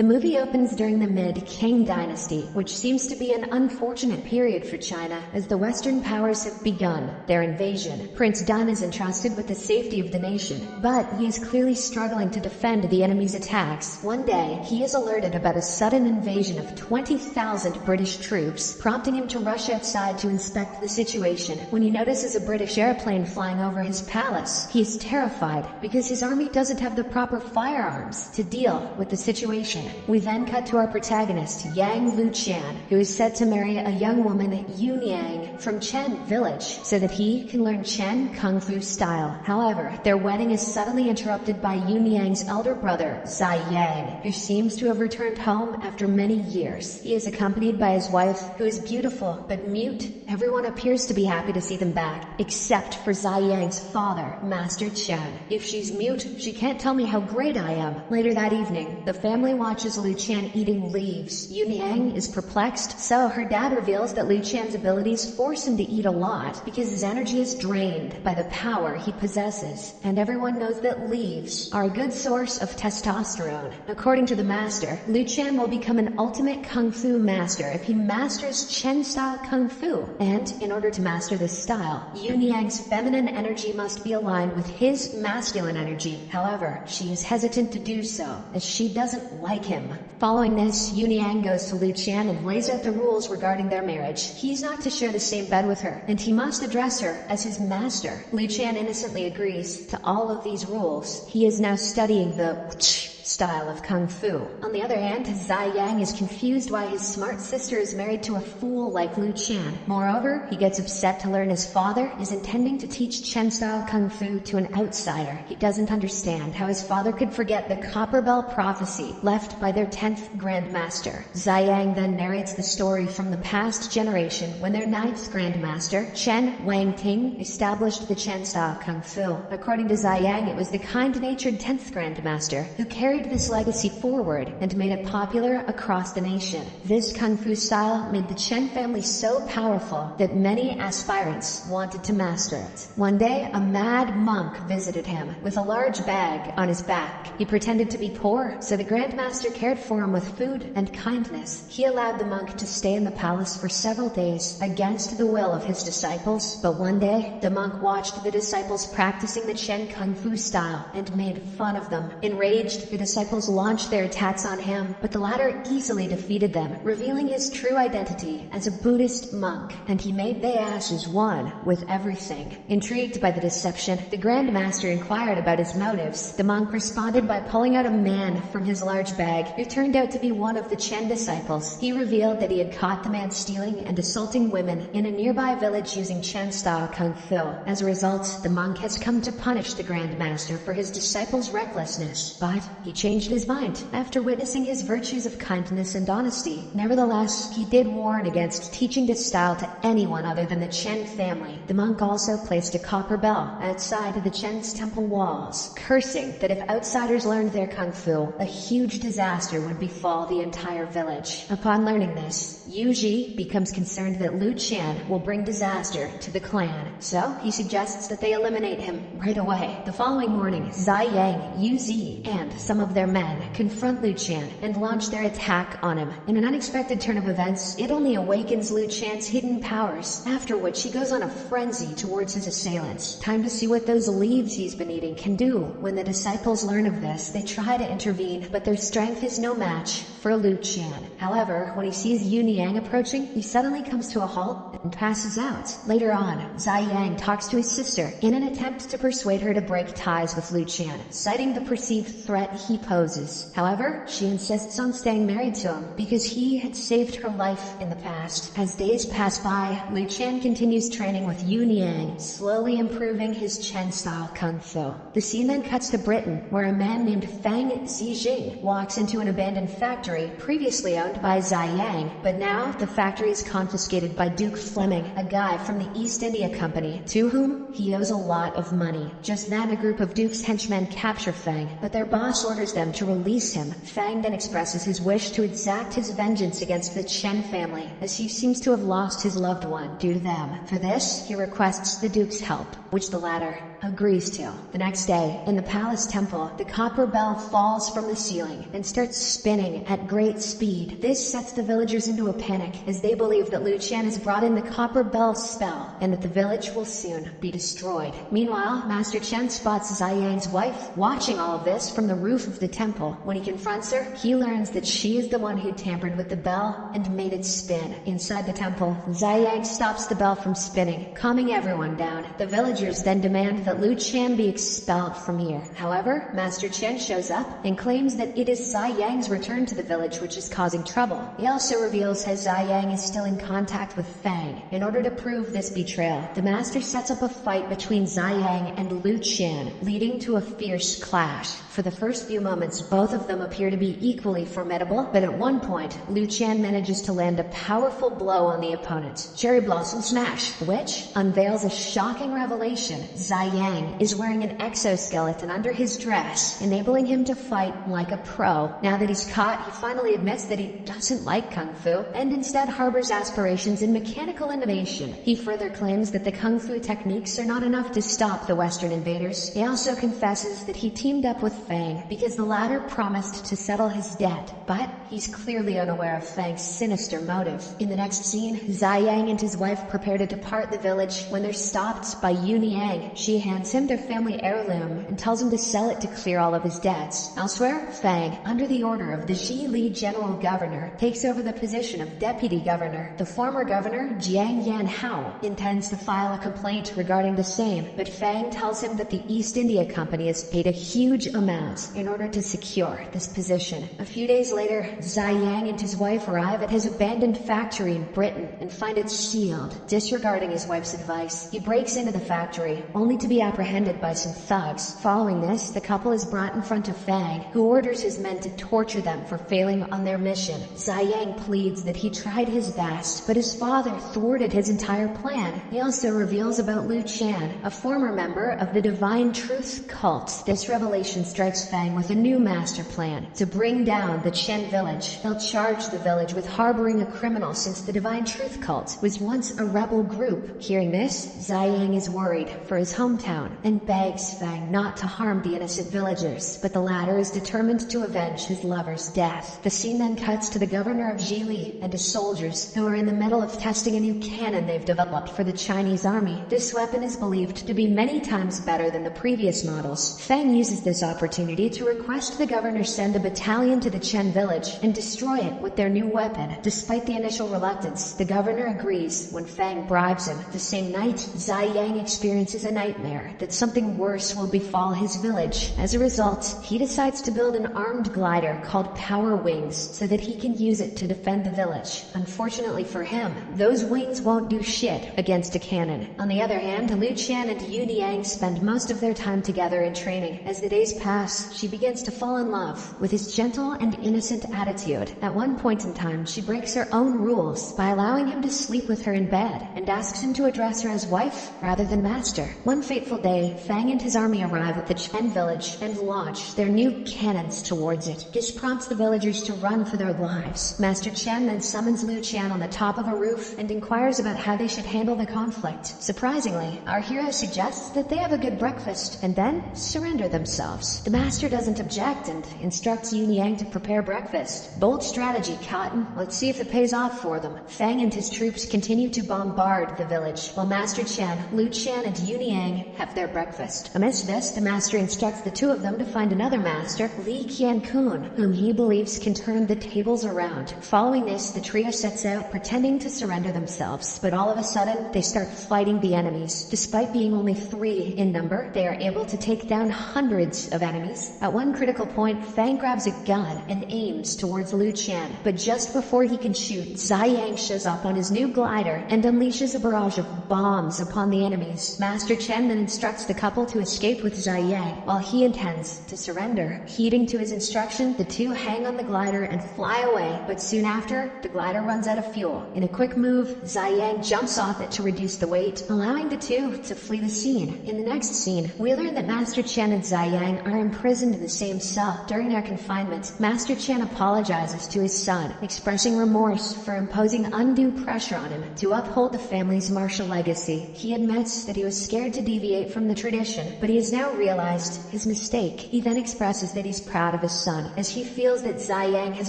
The movie opens during the mid-Qing dynasty, which seems to be an unfortunate period for China, as the Western powers have begun their invasion. Prince Dan is entrusted with the safety of the nation, but he is clearly struggling to defend the enemy's attacks. One day, he is alerted about a sudden invasion of 20,000 British troops, prompting him to rush outside to inspect the situation. When he notices a British airplane flying over his palace, he is terrified because his army doesn't have the proper firearms to deal with the situation. We then cut to our protagonist, Yang Luchan, who is set to marry a young woman, Yun Yang, from Chen village, so that he can learn Chen Kung Fu style. However, their wedding is suddenly interrupted by Yun Yang's elder brother, Zai Yang, who seems to have returned home after many years. He is accompanied by his wife, who is beautiful but mute. Everyone appears to be happy to see them back, except for Zai Yang's father, Master Chen. If she's mute, she can't tell me how great I am. Later that evening, the family watches Luchan eating leaves. Yun Yang is perplexed, so her dad reveals that Luchan's abilities force him to eat a lot because his energy is drained by the power he possesses. And everyone knows that leaves are a good source of testosterone. According to the master, Luchan will become an ultimate Kung Fu master if he masters Chen-style Kung Fu. And in order to master this style, Yun Yang's feminine energy must be aligned with his masculine energy. However, she is hesitant to do so, as she doesn't like him. Following this, Yun Yang goes to Luchan and lays out the rules regarding their marriage. He's not to share the same bed with her, and he must address her as his master. Luchan innocently agrees to all of these rules. He is now studying the style of Kung Fu. On the other hand, Zai Yang is confused why his smart sister is married to a fool like Luchan. Moreover, he gets upset to learn his father is intending to teach Chen-style Kung Fu to an outsider. He doesn't understand how his father could forget the Copper Bell prophecy left by their 10th Grandmaster. Zai Yang then narrates the story from the past generation when their 9th Grandmaster, Chen Wangting, established the Chen-style Kung Fu. According to Zai Yang, it was the kind-natured 10th Grandmaster who carried this legacy forward and made it popular across the nation. This Kung Fu style made the Chen family so powerful that many aspirants wanted to master it. One day, a mad monk visited him with a large bag on his back. He pretended to be poor, so the Grandmaster cared for him with food and kindness. He allowed the monk to stay in the palace for several days against the will of his disciples, but one day, the monk watched the disciples practicing the Chen Kung Fu style and made fun of them. Enraged, the disciples launched their attacks on him, but the latter easily defeated them, revealing his true identity as a Buddhist monk, and he made their ashes one with everything. Intrigued by the deception, the Grandmaster inquired about his motives. The monk responded by pulling out a man from his large bag, who turned out to be one of the Chen disciples. He revealed that he had caught the man stealing and assaulting women in a nearby village using Chen-style Kung Fu. As a result, the monk has come to punish the Grandmaster for his disciples' recklessness, but he changed his mind after witnessing his virtues of kindness and honesty. Nevertheless, he did warn against teaching this style to anyone other than the Chen family. The monk also placed a copper bell outside of the Chen's temple walls, cursing that if outsiders learned their Kung Fu, a huge disaster would befall the entire village. Upon learning this, Yu Ji becomes concerned that Luchan will bring disaster to the clan, so he suggests that they eliminate him right away. The following morning, Zai Yang, Yu Zi, and some of their men confront Luchan and launch their attack on him. In an unexpected turn of events, it only awakens Luchan's hidden powers, after which he goes on a frenzy towards his assailants. Time to see what those leaves he's been eating can do. When the disciples learn of this, they try to intervene, but their strength is no match for Luchan. However, when he sees Yun Yang approaching, he suddenly comes to a halt and passes out. Later on, Zai Yang talks to his sister in an attempt to persuade her to break ties with Luchan, citing the perceived threat he poses. However, she insists on staying married to him because he had saved her life in the past. As days pass by, Luchan continues training with Yun Yang, slowly improving his Chen-style Kung Fu. The scene then cuts to Britain, where a man named Fang Zijing walks into an abandoned factory previously owned by Zai Yang, but now the factory is confiscated by Duke Fleming, a guy from the East India Company, to whom he owes a lot of money. Just then, a group of Duke's henchmen capture Fang, but their boss orders them to release him. Fang then expresses his wish to exact his vengeance against the Chen family, as he seems to have lost his loved one due to them. For this, he requests the Duke's help, which the latter agrees to. The next day, in the palace temple, the copper bell falls from the ceiling and starts spinning at great speed. This sets the villagers into a panic as they believe that Luchan has brought in the copper bell spell and that the village will soon be destroyed. Meanwhile, Master Chen spots Zai Yang's wife watching all of this from the roof of the temple. When he confronts her, he learns that she is the one who tampered with the bell and made it spin. Inside the temple, Zai Yang stops the bell from spinning, calming everyone down. The villagers then demand that Luchan be expelled from here. However, Master Chen shows up and claims that it is Zai Yang's return to the village which is causing trouble. He also reveals how Zai Yang is still in contact with Fang. In order to prove this betrayal, the master sets up a fight between Zai Yang and Luchan, leading to a fierce clash. For the first few moments, both of them appear to be equally formidable, but at one point, Luchan manages to land a powerful blow on the opponent. Cherry Blossom Smash, which unveils a shocking revelation. Zai Yang is wearing an exoskeleton under his dress, enabling him to fight like a pro. Now that he's caught, he finally admits that he doesn't like Kung Fu, and instead harbors aspirations in mechanical innovation. He further claims that the Kung Fu techniques are not enough to stop the Western invaders. He also confesses that he teamed up with Fang because the latter promised to settle his debt, but he's clearly unaware of Fang's sinister motive. In the next scene, Zai Yang and his wife prepare to depart the village when they're stopped by Yuni Yang. She hands him their family heirloom and tells him to sell it to clear all of his debts. Elsewhere, Fang, under the order of the Zhili General Governor, takes over the position of Deputy Governor. The former governor, Jiang Yanhao, intends to file a complaint regarding the same, but Fang tells him that the East India Company has paid a huge amount in order to secure this position. A few days later, Zai Yang and his wife arrive at his abandoned factory in Britain and find it sealed. Disregarding his wife's advice, he breaks into the factory, only to be apprehended by some thugs. Following this, the couple is brought in front of Fang, who orders his men to torture them for failing on their mission. Zai Yang pleads that he tried his best, but his father thwarted his entire plan. He also reveals about Luchan, a former member of the Divine Truth cult. This revelation strikes Fang with a new master plan to bring down the Chen village. They'll charge the village with harboring a criminal since the Divine Truth cult was once a rebel group. Hearing this, Zai Yang is worried for his hometown and begs Fang not to harm the innocent villagers, but the latter is determined to avenge his lover's death. The scene then cuts to the governor of Zhili and his soldiers, who are in the middle of testing a new cannon they've developed for the Chinese army. This weapon is believed to be many times better than the previous models. Fang uses this opportunity to request the governor send a battalion to the Chen village and destroy it with their new weapon. Despite the initial reluctance, the governor agrees when Fang bribes him. The same night, Zai Yang experiences a nightmare that something worse will befall his village. As a result, he decides to build an armed glider called Power Wings so that he can use it to defend the village. Unfortunately for him, those wings won't do shit against a cannon. On the other hand, Luchan and Yuni Yang spend most of their time together in training. As the days pass, she begins to fall in love with his gentle and innocent attitude. At one point in time, she breaks her own rules by allowing him to sleep with her in bed and asks him to address her as wife rather than master. One fateful day, Fang and his army arrive at the Chen village and launch their new cannons towards it. This prompts the villagers to run for their lives. Master Chen then summons Luchan on the top of a roof and inquires about how they should handle the conflict. Surprisingly, our hero suggests that they have a good breakfast and then surrender themselves. The master doesn't object and instructs Yuni Yang to prepare breakfast. Bold strategy, Cotton. Let's see if it pays off for them. Fang and his troops continue to bombard the village, while Master Chen, Luchan, and Yuni Yang have their breakfast. Amidst this, the master instructs the two of them to find another master, Li Qiankun, whom he believes can turn the tables around. Following this, the trio sets out pretending to surrender themselves, but all of a sudden, they start fighting the enemies. Despite being only 3 in number, they are able to take down hundreds of enemies. At one critical point, Fang grabs a gun and aims towards Luchan, but just before he can shoot, Zai Yang shows up on his new glider and unleashes a barrage of bombs upon the enemies. Master Chen then instructs the couple to escape with Zai Yang, while he intends to surrender. Heeding to his instruction, the two hang on the glider and fly away, but soon after, the glider runs out of fuel. In a quick move, Zai Yang jumps off it to reduce the weight, allowing the two to flee the scene. In the next scene, we learn that Master Chen and Zai Yang are imprisoned in the same cell. During their confinement, Master Chen apologizes to his son, expressing remorse for imposing undue pressure on him to uphold the family's martial legacy. He admits that he was scared to deviate deviate from the tradition, but he has now realized his mistake. He then expresses that he's proud of his son, as he feels that Zai Yang has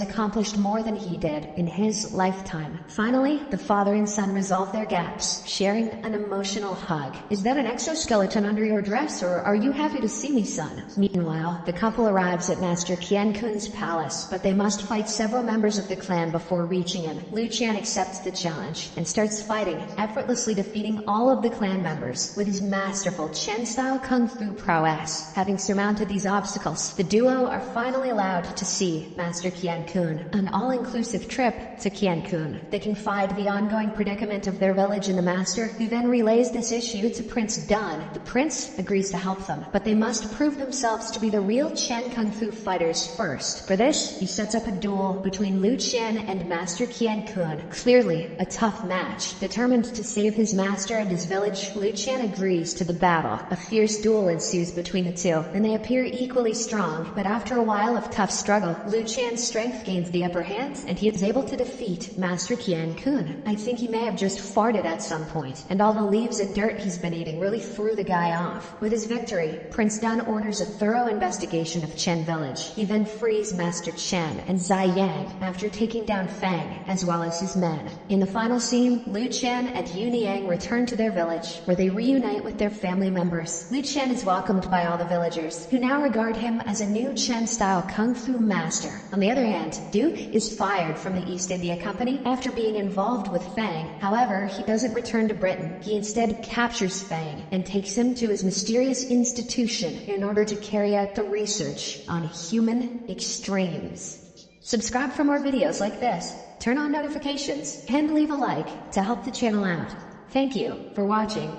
accomplished more than he did in his lifetime. Finally, the father and son resolve their gaps, sharing an emotional hug. "Is that an exoskeleton under your dress, or are you happy to see me, son?" Meanwhile, the couple arrives at Master Qian Kun's palace, but they must fight several members of the clan before reaching him. Luchan accepts the challenge and starts fighting, effortlessly defeating all of the clan members with his masterful Chen-style kung fu prowess. Having surmounted these obstacles, the duo are finally allowed to see Master Qian Kun, an all-inclusive trip to Qian Kun. They confide the ongoing predicament of their village in the master, who then relays this issue to Prince Dan. The prince agrees to help them, but they must prove themselves to be the real Chen kung fu fighters first. For this, he sets up a duel between Luchan and Master Qian Kun. Clearly, a tough match. Determined to save his master and his village, Luchan agrees to the battle. A fierce duel ensues between the two, and they appear equally strong, but after a while of tough struggle, Luchan's strength gains the upper hand, and he is able to defeat Master Qian Kun. I think he may have just farted at some point, and all the leaves and dirt he's been eating really threw the guy off. With his victory, Prince Dan orders a thorough investigation of Chen village. He then frees Master Chen and Zai Yang after taking down Fang, as well as his men. In the final scene, Luchan and Yuniang return to their village, where they reunite with their family members. Luchan is welcomed by all the villagers, who now regard him as a new Chen-style kung fu master. On the other hand, Duke is fired from the East India Company after being involved with Fang. However, he doesn't return to Britain. He instead captures Fang and takes him to his mysterious institution in order to carry out the research on human extremes. Subscribe for more videos like this, turn on notifications, and leave a like to help the channel out. Thank you for watching.